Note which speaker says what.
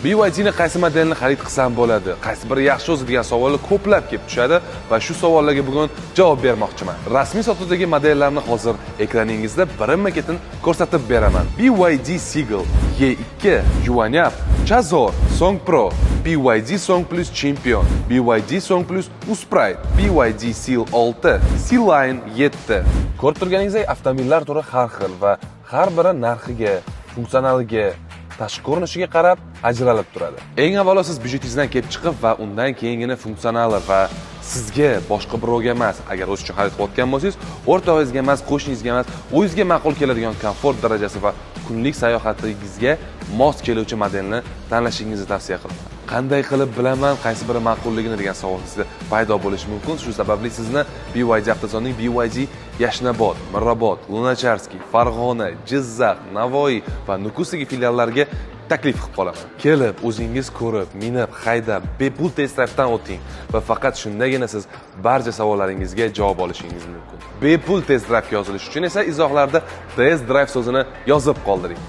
Speaker 1: BYD ni qaysi modelni xarid qilsam bo'ladi, qaysi biri yaxshi o'zi degan savollar ko'plab kelib tushadi va shu savollarga bugun javob bermoqchiman. Rasmiy sotuvdagi modellarni hozir ekraningizda birinma-ketin ko'rsatib beraman. BYD Seagull, Y2, Yuanyap, Chazor, Song Pro, BYD Song Plus Champion, BYD Song Plus Usprite, BYD Seal 6, Sea-Line 7. Ko'rib turganingizdek, avtomobillar turi har xil va har biri narxiga, funksionaliga, tashqi ko'rinishiga qarab ajralib turadi. Eng avvalo siz byudjetingizdan kelib chiqib va undan keyingina funksionali va sizga boshqa birovga emas, agar o'z uchun xarid qilayotgan bo'lsangiz, o'rtog'ingizga emas, qo'shningizga emas, o'zingizga ma'qul keladigan komfort darajasi va kunlik sayohatingizga mos keluvchi modelni tanlashingizni tavsiya qilaman. Qanday qilib bilaman, qaysi biri ma'qulligini degan savol sizda paydo bo'lishi mumkin. Shu sababli sizni BYD avtozoning BYD Yashnobod, Mirobod, Lunacharskiy, Farg'ona, Jizzax, Navoiy va Nukusdagi filiallariga taklif qilib qolaman. Kelib, o'zingiz ko'rib, minib, haydab, bepul test drive'dan o'ting va faqat shundagina siz barcha savollaringizga javob olishingiz mumkin. Bepul test drive yozilish uchun esa izohlarda test drive so'zini yozib qoldiring.